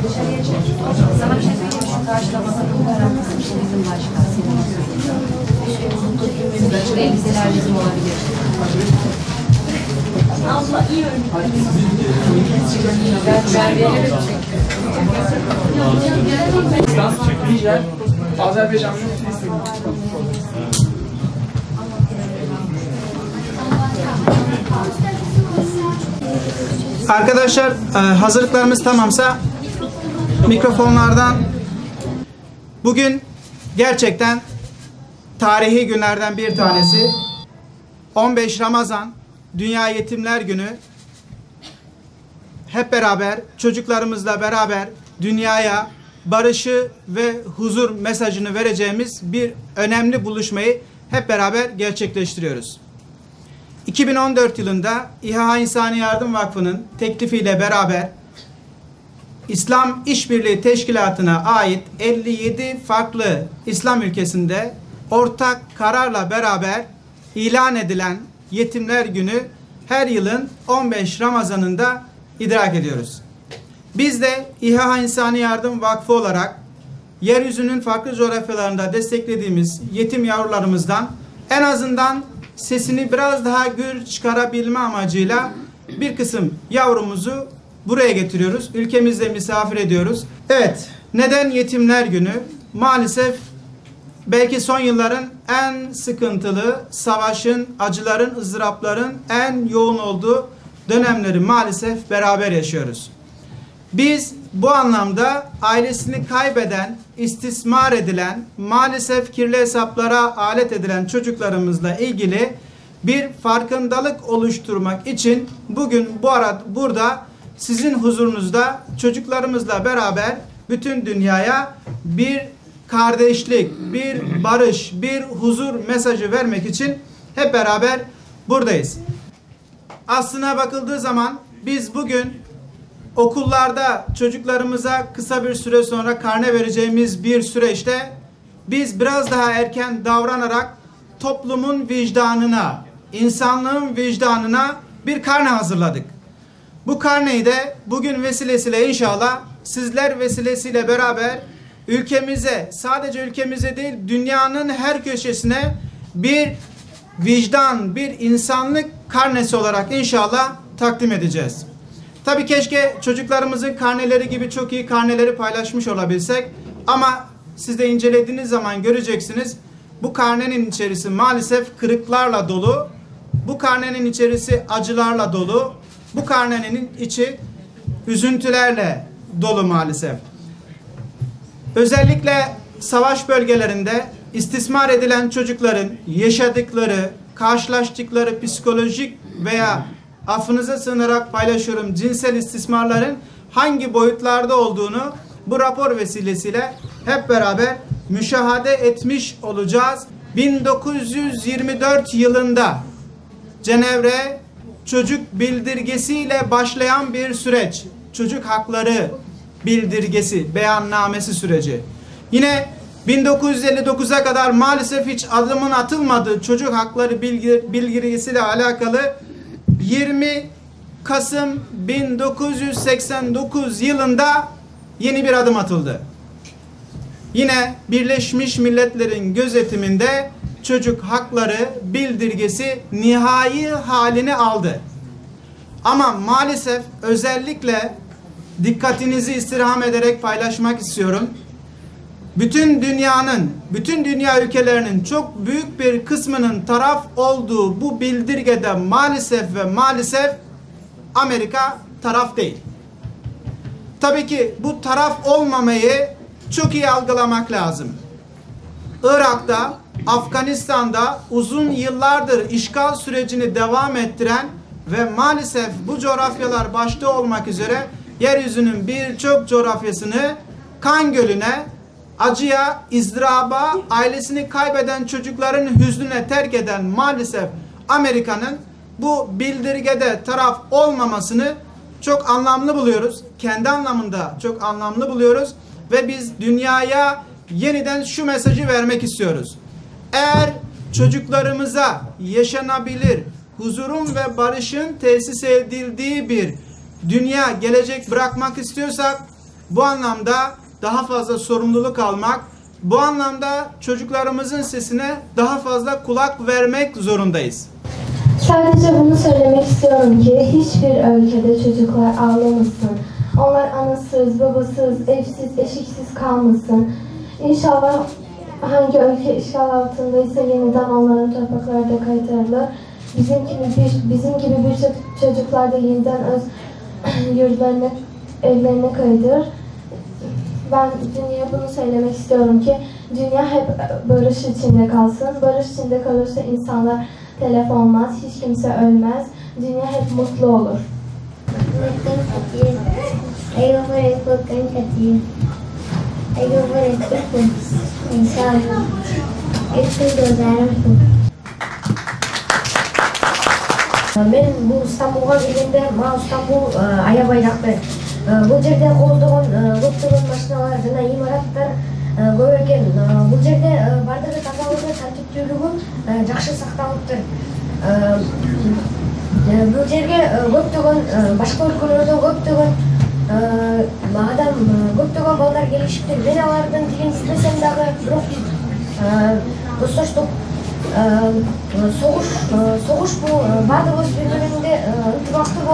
Dışarıya çık. Sana bir şey söyleyeyim. Şu karşılamasını karanlısı bizim başkan. Açık elbiseler bizim olabilir. Abla iyi örnek. Ben veririm. Azerbaycan. Arkadaşlar hazırlıklarımız tamamsa mikrofonlardan bugün gerçekten tarihi günlerden bir tanesi 15 Ramazan Dünya Yetimler Günü. Hep beraber çocuklarımızla beraber dünyaya barışı ve huzur mesajını vereceğimiz bir önemli buluşmayı hep beraber gerçekleştiriyoruz. 2014 yılında İHA İnsani Yardım Vakfı'nın teklifiyle beraber İslam İşbirliği Teşkilatı'na ait 57 farklı İslam ülkesinde ortak kararla beraber ilan edilen Yetimler Günü her yılın 15 Ramazan'ında idrak ediyoruz. Biz de İHA İnsani Yardım Vakfı olarak yeryüzünün farklı coğrafyalarında desteklediğimiz yetim yavrularımızdan en azından sesini biraz daha gür çıkarabilme amacıyla bir kısım yavrumuzu buraya getiriyoruz. Ülkemizde misafir ediyoruz. Evet, neden Yetimler Günü? Maalesef belki son yılların en sıkıntılı, savaşın, acıların, ızdırapların en yoğun olduğu dönemleri maalesef beraber yaşıyoruz. Biz bu anlamda ailesini kaybeden, istismar edilen, maalesef kirli hesaplara alet edilen çocuklarımızla ilgili bir farkındalık oluşturmak için bugün burada sizin huzurunuzda çocuklarımızla beraber bütün dünyaya bir kardeşlik, bir barış, bir huzur mesajı vermek için hep beraber buradayız. Aslına bakıldığı zaman biz bugün okullarda çocuklarımıza kısa bir süre sonra karne vereceğimiz bir süreçte biz biraz daha erken davranarak toplumun vicdanına, insanlığın vicdanına bir karne hazırladık. Bu karneyi de bugün vesilesiyle inşallah sizler vesilesiyle beraber ülkemize, sadece ülkemize değil dünyanın her köşesine bir vicdan, bir insanlık karnesi olarak inşallah takdim edeceğiz. Tabii keşke çocuklarımızın karneleri gibi çok iyi karneleri paylaşmış olabilsek ama siz de incelediğiniz zaman göreceksiniz bu karnenin içerisi maalesef kırıklarla dolu, bu karnenin içerisi acılarla dolu, bu karnenin içi üzüntülerle dolu maalesef. Özellikle savaş bölgelerinde istismar edilen çocukların yaşadıkları, karşılaştıkları psikolojik veya affınıza sığınarak paylaşıyorum cinsel istismarların hangi boyutlarda olduğunu bu rapor vesilesiyle hep beraber müşahede etmiş olacağız. 1924 yılında Cenevre Çocuk Bildirgesiyle başlayan bir süreç. Çocuk Hakları Bildirgesi, beyannamesi süreci. Yine 1959'a kadar maalesef hiç adımın atılmadığı Çocuk Hakları Bildirgesiyle alakalı 20 Kasım 1989 yılında yeni bir adım atıldı. Yine Birleşmiş Milletler'in gözetiminde Çocuk Hakları Bildirgesi nihai halini aldı. Ama maalesef özellikle dikkatinizi istirham ederek paylaşmak istiyorum. Bütün dünya ülkelerinin çok büyük bir kısmının taraf olduğu bu bildirgede maalesef Amerika taraf değil. Tabii ki bu taraf olmamayı çok iyi algılamak lazım. Irak'ta, Afganistan'da uzun yıllardır işgal sürecini devam ettiren ve maalesef bu coğrafyalar başta olmak üzere yeryüzünün birçok coğrafyasını kan gölüne, acıya, ızdıraba, ailesini kaybeden çocukların hüznüne terk eden maalesef Amerika'nın bu bildirgede taraf olmamasını çok anlamlı buluyoruz. Kendi anlamında çok anlamlı buluyoruz ve biz dünyaya yeniden şu mesajı vermek istiyoruz. Eğer çocuklarımıza yaşanabilir, huzurun ve barışın tesis edildiği bir dünya, gelecek bırakmak istiyorsak Bu anlamda daha fazla sorumluluk almak, bu anlamda çocuklarımızın sesine daha fazla kulak vermek zorundayız. Sadece bunu söylemek istiyorum ki hiçbir ülkede çocuklar ağlamasın. Onlar anasız, babasız, evsiz, eşiksiz kalmasın. İnşallah hangi ülke işgal altındaysa yeniden onların topraklarda kaytarılır. Bizim gibi birçok çocuklar da yeniden öz yurtlarına, evlerine kaydır. Ben dünya bunu söylemek istiyorum ki dünya hep barış içinde kalsın. Barış içinde kalırsa insanlar telef olmaz, hiç kimse ölmez. Dünya hep mutlu olur. Ben bu İstanbul'a gelgенде İstanbul аябайрақты. Бұл жерде қолданған көптеген машиналар жана имараттар көп екен. Бұл жерде бардығы тазалығы, тәртіптүүлігі жақсы сақталыптыр. Бұл жерге көптеген башқа өлкөлөрдөн көптеген адам, көптеген балдар келишиптир. Мен алардын тилин билбесем дагы, бирок достоштук soğuş bu bardığımız birbirinde ıntımaqlı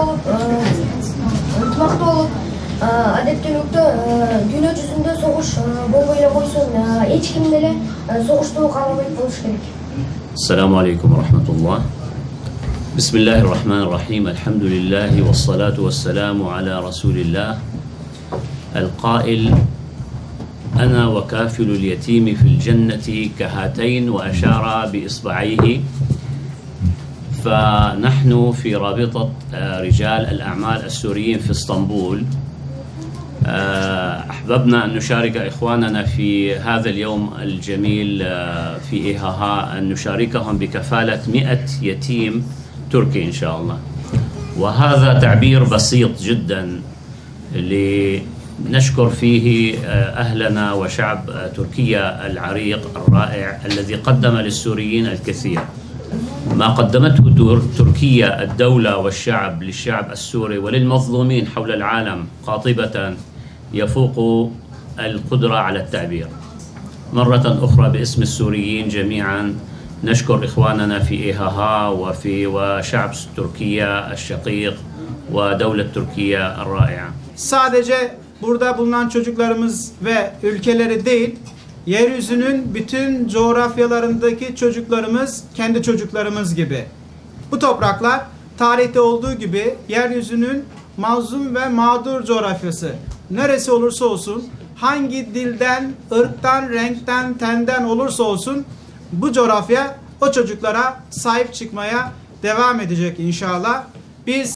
olup adettenlikte dünya yüzünde soğuş bolmayla koysun hiç kimdele soğuştuğu kalamayıp buluş gerek. Assalamu alaikum ve rahmetullah. Bismillahirrahmanirrahim. Elhamdülillahi ve salatu ve selamu ala Resulillah. El-Qail أنا وكافل اليتيم في الجنة كهاتين وأشار بإصبعيه. فنحن في رابطة رجال الأعمال السوريين في اسطنبول أحببنا أن نشارك إخواننا في هذا اليوم الجميل في إيهاها، أن نشاركهم بكفالة 100 يتيم تركي إن شاء الله. وهذا تعبير بسيط جدا نشكر فيه أهلنا وشعب تركيا العريق الرائع الذي قدم للسوريين الكثير. ما قدمته تركيا الدولة والشعب للشعب السوري وللمظلومين حول العالم قاطبة يفوق القدرة على التعبير. مرة أخرى باسم السوريين جميعا نشكر إخواننا في إيهاها وشعب تركيا الشقيق ودولة تركيا الرائعة. Sadece burada bulunan çocuklarımız ve ülkeleri değil, yeryüzünün bütün coğrafyalarındaki çocuklarımız kendi çocuklarımız gibi. Bu topraklar tarihte olduğu gibi yeryüzünün mazlum ve mağdur coğrafyası. Neresi olursa olsun, hangi dilden, ırktan, renkten, tenden olursa olsun bu coğrafya o çocuklara sahip çıkmaya devam edecek inşallah. Biz